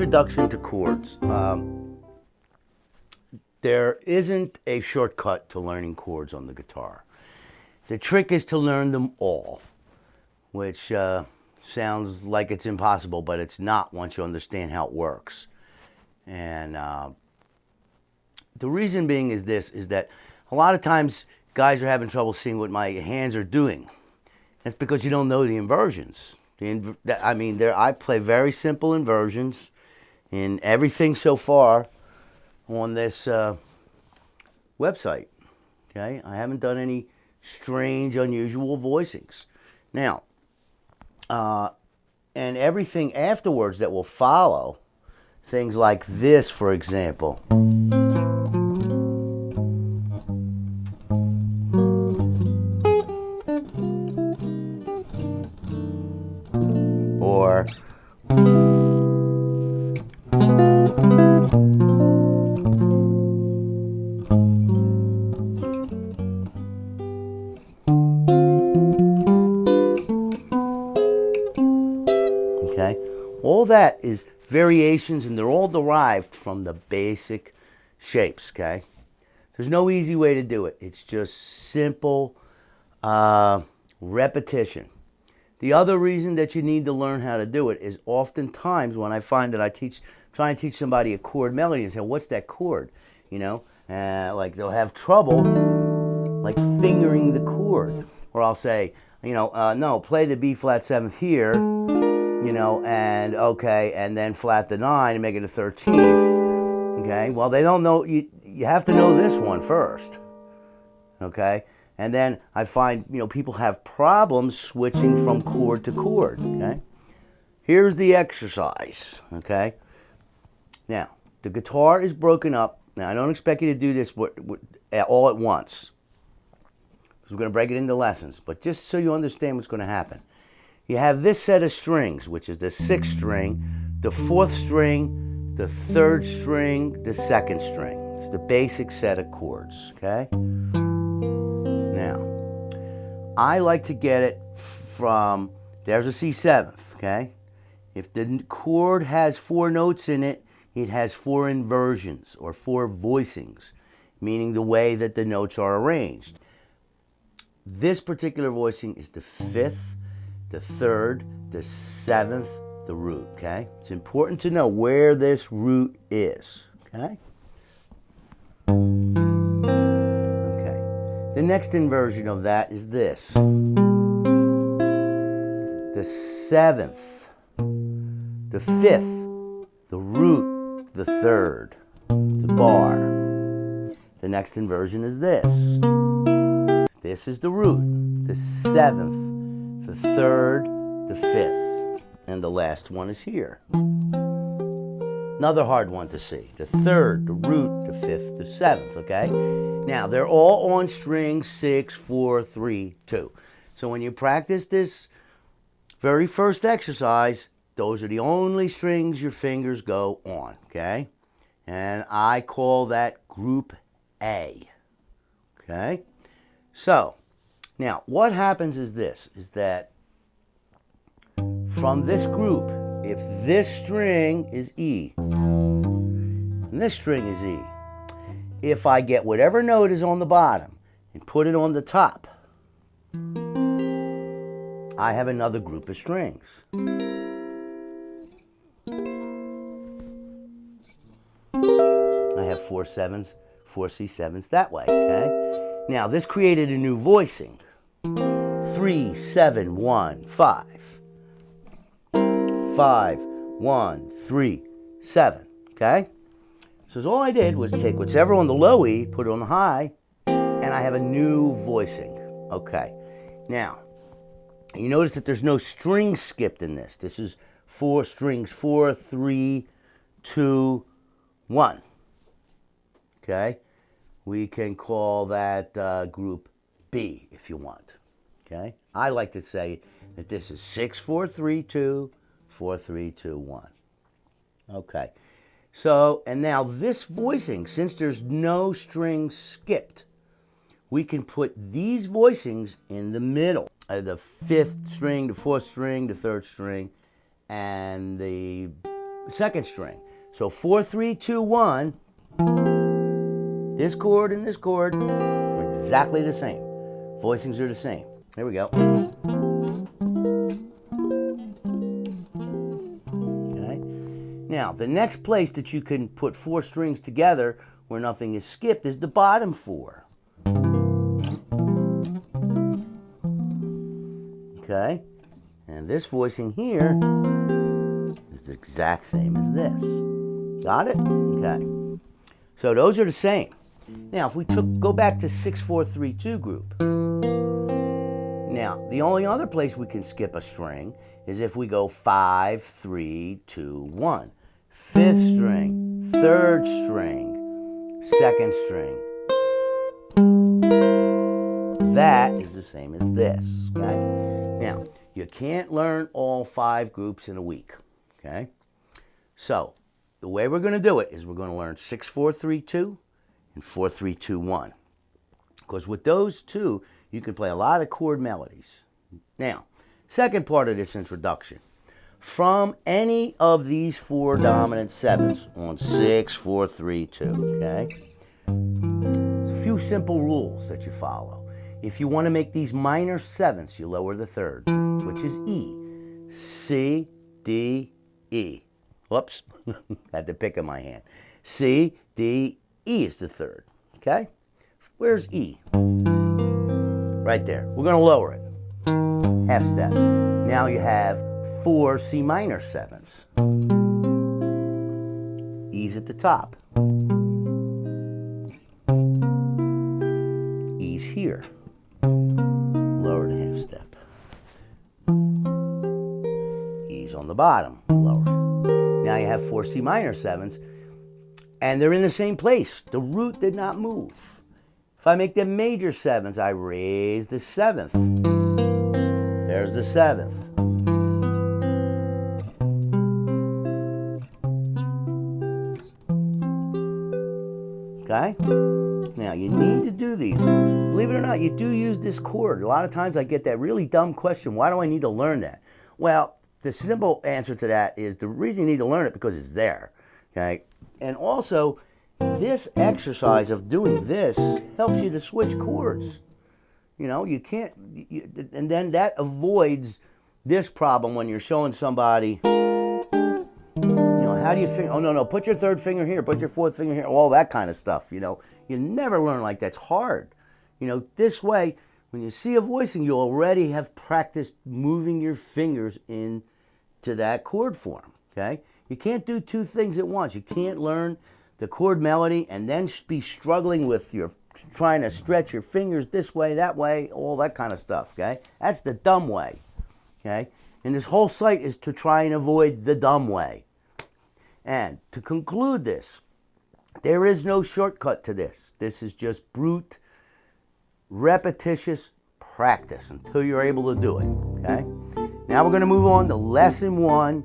introduction to chords. There isn't a shortcut to learning chords on the guitar. The trick is to learn them all, which sounds like it's impossible, but it's not once you understand how it works. And the reason being is this, is that a lot of times guys are having trouble seeing what my hands are doing. That's because you don't know the inversions. I play very simple inversions in everything so far on this website. Okay, I haven't done any strange, unusual voicings. Now, and everything afterwards that will follow, things like this, for example. Or okay, all that is variations, and they're all derived from the basic shapes. Okay, there's no easy way to do it. It's just simple repetition. The other reason that you need to learn how to do it is oftentimes when I find that I try and teach somebody a chord melody and say, what's that chord? You know, like they'll have trouble like fingering the chord. Or I'll say, you know, no, play the B flat 7th here, you know, and okay, and then flat the 9 and make it a 13th. Okay, well, they don't know, you have to know this one first. Okay. And then I find, you know, people have problems switching from chord to chord, okay? Here's the exercise, okay? Now, the guitar is broken up. Now, I don't expect you to do this all at once, because we're going to break it into lessons, but just so you understand what's going to happen. You have this set of strings, which is the 6th string, the 4th string, the 3rd string, the 2nd string. It's the basic set of chords, okay? Now, I like to get it from, there's a C7th, okay? If the chord has 4 notes in it, it has 4 inversions or 4 voicings, meaning the way that the notes are arranged. This particular voicing is the 5th, the 3rd, the 7th, the root, okay? It's important to know where this root is, okay? The next inversion of that is this. The 7th, the 5th, the root, the 3rd, the bar. The next inversion is this. This is the root, the 7th, the 3rd, the 5th, and the last one is here. Another hard one to see. The 3rd, the root, the 5th, the 7th, okay? Now, they're all on string 6, 4, 3, 2. So when you practice this very first exercise, those are the only strings your fingers go on, okay? And I call that group A, okay? So, now, what happens is this, is that from this group, if this string is E, and this string is E, if I get whatever note is on the bottom and put it on the top, I have another group of strings. I have 4 7s, 4 C7s that way, okay? Now, this created a new voicing. 3, 7, 1, 5. 5, 1, 3, 7, okay? So all I did was take whatever on the low E, put it on the high, and I have a new voicing. Okay. Now, you notice that there's no string skipped in this. This is 4 strings, 4, 3, 2, 1. Okay? We can call that group B if you want. Okay? I like to say that this is 6, 4, 3, 2, 4, 3, 2, 1. Okay. So, and now this voicing, since there's no string skipped, we can put these voicings in the middle. The 5th string, the 4th string, the 3rd string, and the second string. So 4, 3, 2, 1. This chord and this chord are exactly the same. Voicings are the same. Here we go. Okay. Now, the next place that you can put 4 strings together where nothing is skipped is the bottom 4. Okay. And this voicing here is the exact same as this. Got it? Okay. So those are the same. Now, if we go back to 6, 4, 3, 2 group. Now, the only other place we can skip a string is if we go 5, 3, 2, 1. Fifth string, third string, second string. That is the same as this, okay? Now, you can't learn all 5 groups in a week, okay? So, the way we're going to do it is we're going to learn 6, 4, 3, 2 and 4, 3, 2, 1. Because with those two, you can play a lot of chord melodies. Now, second part of this introduction. From any of these 4 dominant 7s on 6, 4, 3, 2, okay? There's a few simple rules that you follow. If you want to make these minor 7s, you lower the third, which is E. C, D, E. Whoops, had the pick in my hand. C, D, E is the third, okay? Where's E? Right there. We're going to lower it. Half step. Now you have 4 C minor 7s. E's at the top. E's here. Lower the half step. E's on the bottom. Lower it. Now you have 4 C minor 7s, and they're in the same place. The root did not move. If I make them major 7s, I raise the 7th. There's the 7th. Okay? Now, you need to do these. Believe it or not, you do use this chord. A lot of times I get that really dumb question, why do I need to learn that? Well, the simple answer to that is the reason you need to learn it because it's there. Okay? And also, this exercise of doing this helps you to switch chords. You know, you can't, and then that avoids this problem when you're showing somebody, you know, how do you think, oh no, put your third finger here, put your fourth finger here, all that kind of stuff, you know. You never learn like that. It's hard. You know, this way, when you see a voicing, you already have practiced moving your fingers into that chord form, okay? You can't do 2 things at once. You can't learn the chord melody and then be struggling with your trying to stretch your fingers this way, that way, all that kind of stuff, okay? That's the dumb way, okay? And this whole site is to try and avoid the dumb way. And to conclude this, there is no shortcut to this. This is just brute, repetitious practice until you're able to do it, okay? Now we're going to move on to lesson 1,